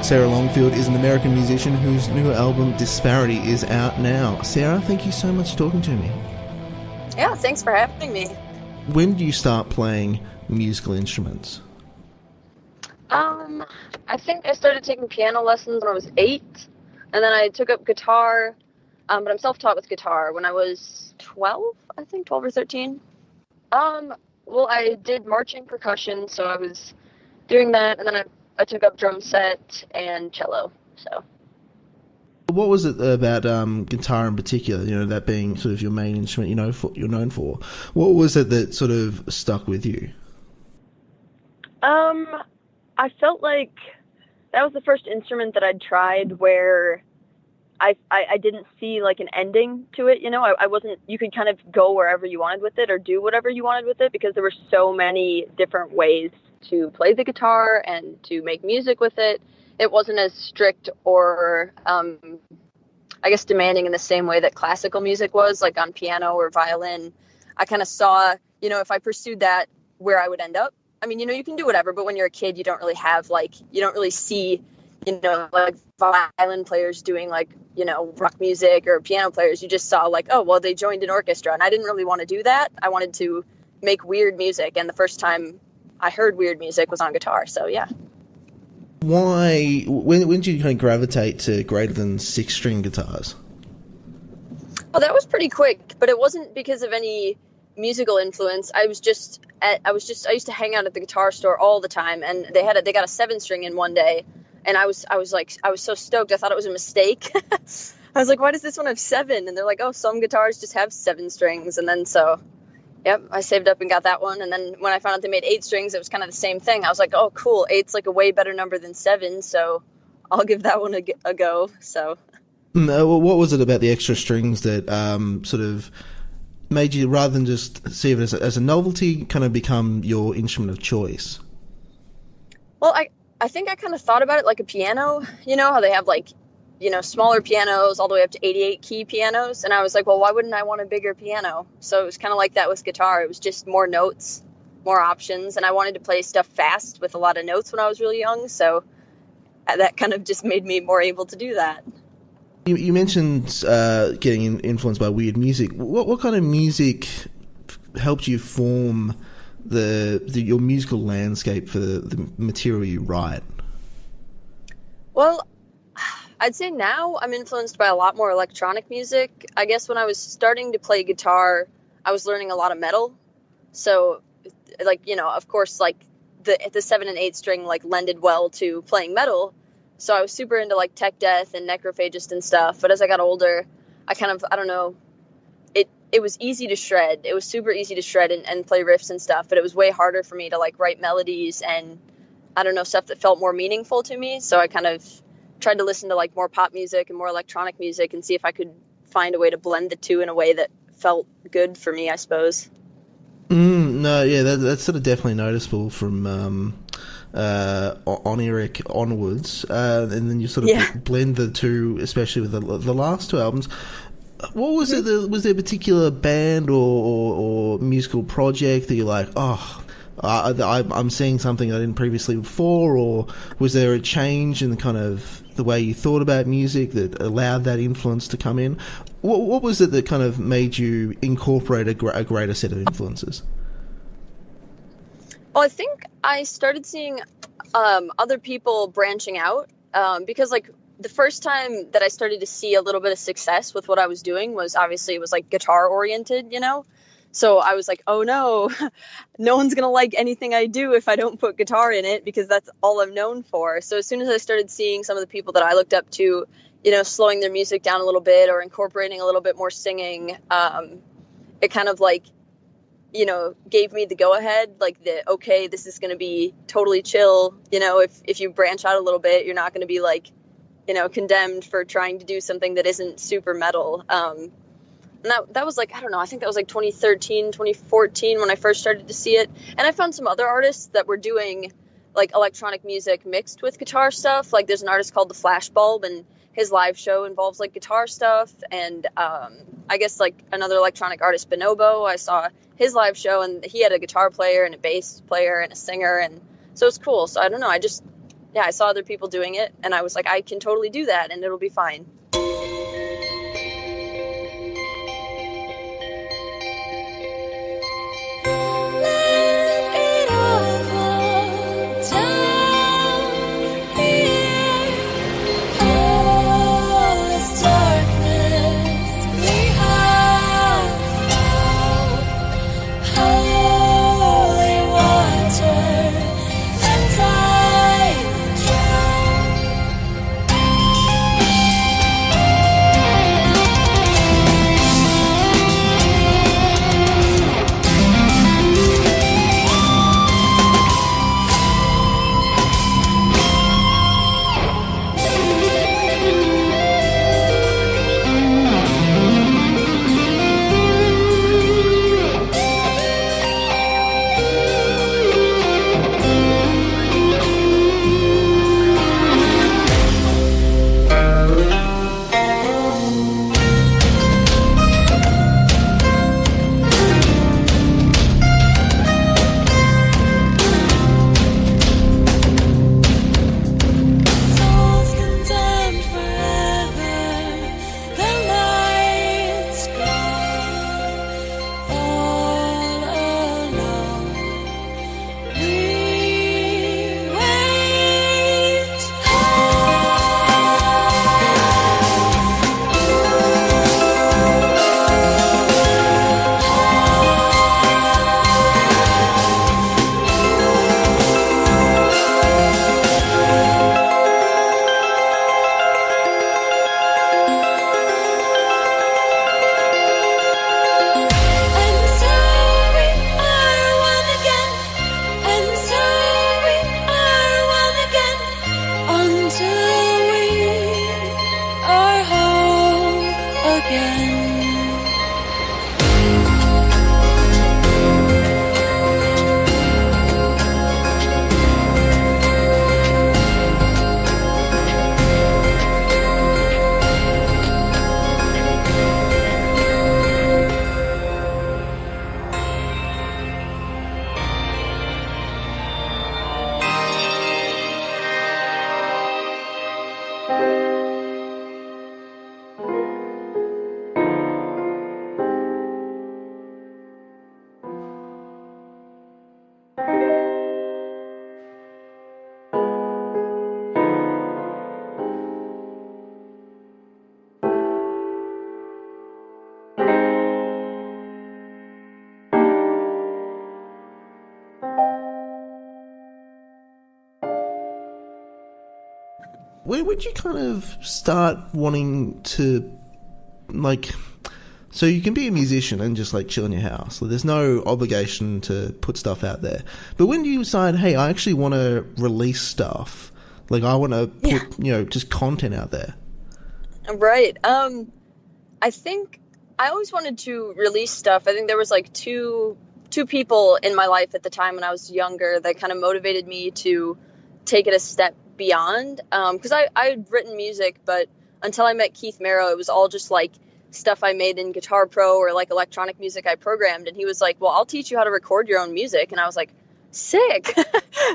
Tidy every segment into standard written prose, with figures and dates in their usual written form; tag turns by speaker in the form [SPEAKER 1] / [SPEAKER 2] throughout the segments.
[SPEAKER 1] Sarah Longfield is an American musician whose new album Disparity is out now. Sarah, thank you so much for talking to me.
[SPEAKER 2] Yeah, thanks for having me.
[SPEAKER 1] When did you start playing musical instruments?
[SPEAKER 2] I think I started taking piano lessons when I was 8, and then I took up guitar, but I'm self-taught with guitar when I was 12, I think, 12 or 13. Well, I did marching percussion, so I was doing that, and then I took up drum set and cello, so.
[SPEAKER 1] What was it about guitar in particular, that being sort of your main instrument, you're known for? What was it that sort of stuck with you?
[SPEAKER 2] I felt like that was the first instrument that I'd tried where I didn't see like an ending to it, I wasn't, you could kind of go wherever you wanted with it or do whatever you wanted with it because there were so many different ways to play the guitar and to make music with it. It wasn't as strict or, I guess, demanding in the same way that classical music was, like on piano or violin. I kind of saw, if I pursued that, where I would end up. I mean, you can do whatever, but when you're a kid, you don't really have, you don't really see, like violin players doing, rock music or piano players. You just saw, oh, well, they joined an orchestra, and I didn't really want to do that. I wanted to make weird music, and the first time I heard weird music was on guitar, so yeah.
[SPEAKER 1] Why, when did you kind of gravitate to greater than 6-string guitars?
[SPEAKER 2] Well, that was pretty quick, but it wasn't because of any musical influence. I used to hang out at the guitar store all the time, and they got a 7-string in one day, and I was so stoked. I thought it was a mistake. I was like, why does this one have 7? And they're like, oh, some guitars just have 7 strings, and then so. Yep, I saved up and got that one. And then when I found out they made 8 strings, it was kind of the same thing. I was like, oh, cool. 8's like a way better number than 7, so I'll give that one a go. So,
[SPEAKER 1] well, what was it about the extra strings that sort of made you, rather than just see it as a novelty, kind of become your instrument of choice?
[SPEAKER 2] Well, I think I kind of thought about it like a piano. How they have smaller pianos all the way up to 88 key pianos. And I was like, well, why wouldn't I want a bigger piano? So it was kind of like that with guitar. It was just more notes, more options. And I wanted to play stuff fast with a lot of notes when I was really young. So that kind of just made me more able to do that.
[SPEAKER 1] You mentioned getting influenced by weird music. What kind of music helped you form your musical landscape for the material you write?
[SPEAKER 2] Well, I'd say now I'm influenced by a lot more electronic music. I guess when I was starting to play guitar, I was learning a lot of metal. So, of course, the 7 and 8 string, lended well to playing metal. So I was super into, tech death and necrophagist and stuff. But as I got older, I don't know, it was easy to shred. It was super easy to shred and play riffs and stuff. But it was way harder for me to, write melodies and, stuff that felt more meaningful to me. So I kind of tried to listen to more pop music and more electronic music and see if I could find a way to blend the two in a way that felt good for me, I suppose.
[SPEAKER 1] No, yeah, that's sort of definitely noticeable from On Eric onwards, and then you sort of blend the two, especially with the last 2 albums. What was it? Was there a particular band or musical project that you're like, oh, I'm seeing something I didn't previously before, or was there a change in the kind of the way you thought about music that allowed that influence to come in? What was it that kind of made you incorporate a greater set of influences?
[SPEAKER 2] Well, I think I started seeing other people branching out because the first time that I started to see a little bit of success with what I was doing was obviously it was guitar oriented, So I was like, oh no, no one's going to like anything I do if I don't put guitar in it, because that's all I'm known for. So as soon as I started seeing some of the people that I looked up to, slowing their music down a little bit or incorporating a little bit more singing, it kind of like, gave me the go ahead, like okay, this is going to be totally chill. If you branch out a little bit, you're not going to be like, condemned for trying to do something that isn't super metal. And that was like, I don't know, I think that was like 2013, 2014 when I first started to see it. And I found some other artists that were doing like electronic music mixed with guitar stuff. Like there's an artist called The Flashbulb, and his live show involves like guitar stuff. And I guess like another electronic artist, Bonobo, I saw his live show, and he had a guitar player and a bass player and a singer. And so it's cool. So I don't know, I saw other people doing it, and I was like, I can totally do that, and it'll be fine.
[SPEAKER 1] Where would you kind of start wanting to, like, so you can be a musician and just like chill in your house. So there's no obligation to put stuff out there. But when do you decide, hey, I actually want to release stuff? Like I want to put, just content out there.
[SPEAKER 2] Right. I think I always wanted to release stuff. I think there was like two people in my life at the time when I was younger that kind of motivated me to take it a step beyond, because I had written music, but until I met Keith Merrow, it was all just like stuff I made in Guitar Pro or like electronic music I programmed. And he was like, well, I'll teach you how to record your own music. And I was like, sick.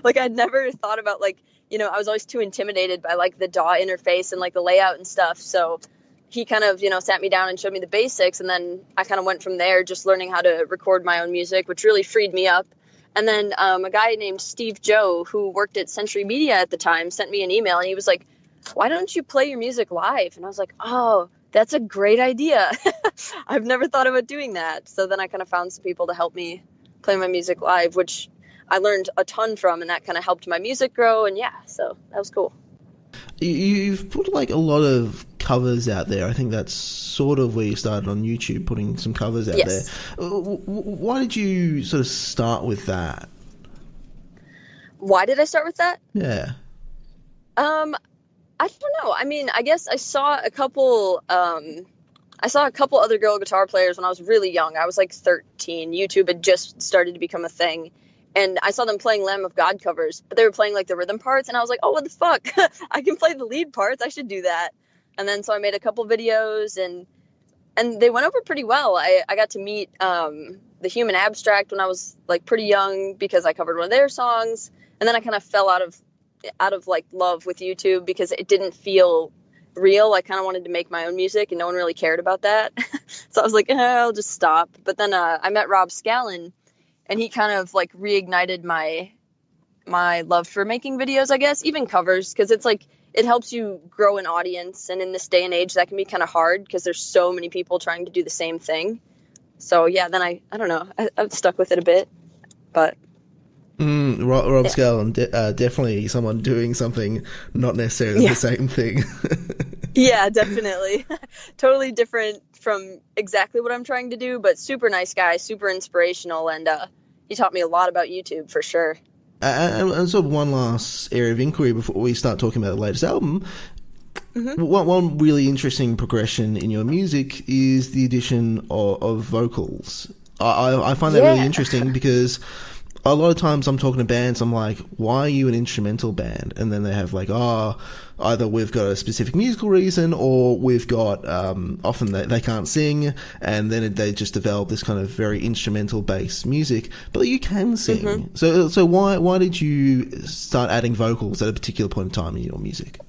[SPEAKER 2] Like I'd never thought about like, I was always too intimidated by like the DAW interface and like the layout and stuff. So he kind of, sat me down and showed me the basics. And then I kind of went from there, just learning how to record my own music, which really freed me up. And then a guy named Steve Joe, who worked at Century Media at the time, sent me an email, and he was like, why don't you play your music live? And I was like, oh, That's a great idea. I've never thought about doing that. So then I kind of found some people to help me play my music live, which I learned a ton from, and that kind of helped my music grow. And yeah, so that was cool.
[SPEAKER 1] You've put like a lot of covers out there. I think that's sort of where you started on YouTube, putting some covers out there. Why did you sort of start with that?
[SPEAKER 2] Why did I start with that?
[SPEAKER 1] Yeah.
[SPEAKER 2] I don't know. I mean, I guess I saw a couple other girl guitar players when I was really young. I was like 13. YouTube had just started to become a thing. And I saw them playing Lamb of God covers, but they were playing like the rhythm parts. And I was like, oh, what the fuck? I can play the lead parts. I should do that. And then so I made a couple videos and they went over pretty well. I got to meet the Human Abstract when I was like pretty young because I covered one of their songs. And then I kind of fell out of like love with YouTube because it didn't feel real. I kind of wanted to make my own music and no one really cared about that. So I was like, I'll just stop. But then I met Rob Scallon and he kind of like reignited my love for making videos, I guess, even covers, because it's like it helps you grow an audience. And in this day and age, that can be kind of hard because there's so many people trying to do the same thing. So yeah, then I don't know. I've stuck with it a bit, but
[SPEAKER 1] Rob Scallon, definitely someone doing something not necessarily the same thing.
[SPEAKER 2] Yeah, definitely. Totally different from exactly what I'm trying to do, but super nice guy, super inspirational, and he taught me a lot about YouTube for sure.
[SPEAKER 1] And sort of one last area of inquiry before we start talking about the latest album. Mm-hmm. One really interesting progression in your music is the addition of vocals. I find that really interesting because a lot of times I'm talking to bands, I'm like, why are you an instrumental band? And then they have like, either we've got a specific musical reason or we've got, often they can't sing, and then they just develop this kind of very instrumental based music, but you can sing. Mm-hmm. So why did you start adding vocals at a particular point in time in your music?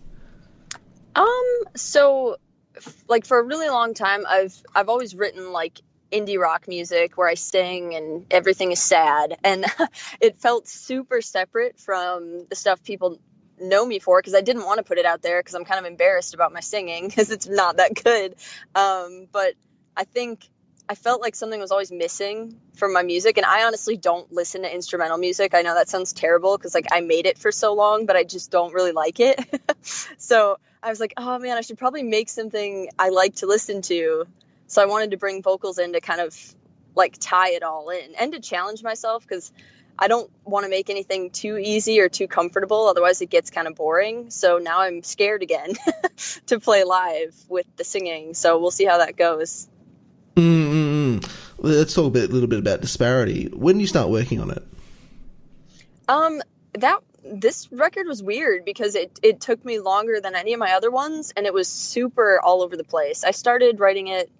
[SPEAKER 2] So like for a really long time, I've always written like indie rock music where I sing and everything is sad, and it felt super separate from the stuff people know me for because I didn't want to put it out there because I'm kind of embarrassed about my singing because it's not that good. But I think I felt like something was always missing from my music, and I honestly don't listen to instrumental music. I know that sounds terrible because like I made it for so long, but I just don't really like it. So I was like, oh man, I should probably make something I like to listen to. So I wanted to bring vocals in to kind of like tie it all in and to challenge myself because I don't want to make anything too easy or too comfortable. Otherwise it gets kind of boring. So now I'm scared again to play live with the singing. So we'll see how that goes.
[SPEAKER 1] Let's talk a little bit about Disparity. When did you start working on it?
[SPEAKER 2] This record was weird because it took me longer than any of my other ones, and it was super all over the place. I started writing it,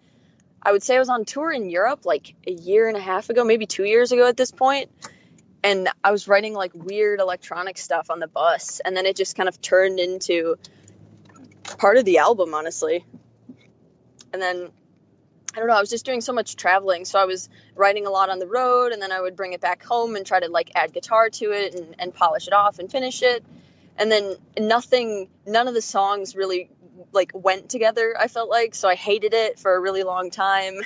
[SPEAKER 2] I would say I was on tour in Europe like a year and a half ago, maybe 2 years ago at this point. And I was writing like weird electronic stuff on the bus. And then it just kind of turned into part of the album, honestly. And then, I don't know, I was just doing so much traveling. So I was writing a lot on the road, and then I would bring it back home and try to like add guitar to it and polish it off and finish it. And then none of the songs really like went together, I felt like. So I hated it for a really long time.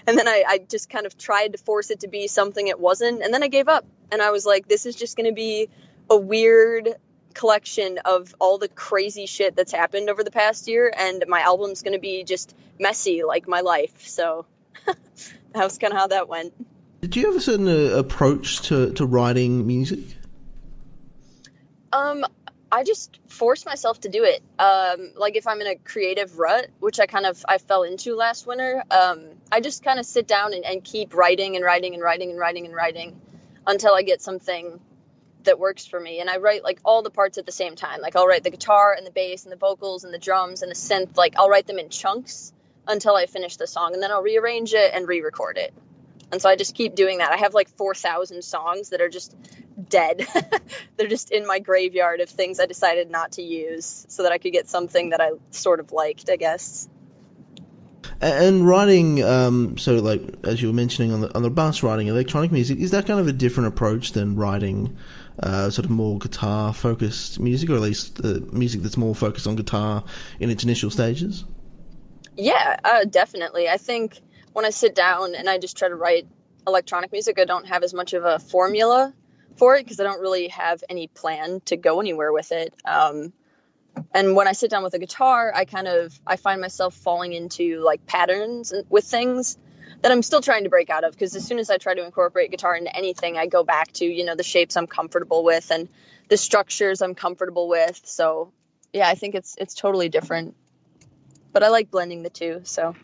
[SPEAKER 2] And then I just kind of tried to force it to be something it wasn't. And then I gave up. And I was like, this is just going to be a weird collection of all the crazy shit that's happened over the past year. And my album's going to be just messy like my life. So that was kind of how that went.
[SPEAKER 1] Did you have a certain approach to writing music?
[SPEAKER 2] I just force myself to do it. Like if I'm in a creative rut, which I fell into last winter, I just kind of sit down and keep writing and writing and writing and writing and writing until I get something that works for me. And I write like all the parts at the same time. Like I'll write the guitar and the bass and the vocals and the drums and the synth. Like I'll write them in chunks until I finish the song, and then I'll rearrange it and re-record it. And so I just keep doing that. I have like 4,000 songs that are just dead. They're just in my graveyard of things I decided not to use so that I could get something that I sort of liked, I guess.
[SPEAKER 1] And writing, so like as you were mentioning on the bus, writing electronic music, is that kind of a different approach than writing sort of more guitar focused music, or at least music that's more focused on guitar in its initial stages?
[SPEAKER 2] Yeah, definitely. I think when I sit down and I just try to write electronic music, I don't have as much of a formula for it because I don't really have any plan to go anywhere with it. And when I sit down with a guitar, I find myself falling into like patterns with things that I'm still trying to break out of, because as soon as I try to incorporate guitar into anything, I go back to, the shapes I'm comfortable with and the structures I'm comfortable with. So yeah, I think it's totally different, but I like blending the two. So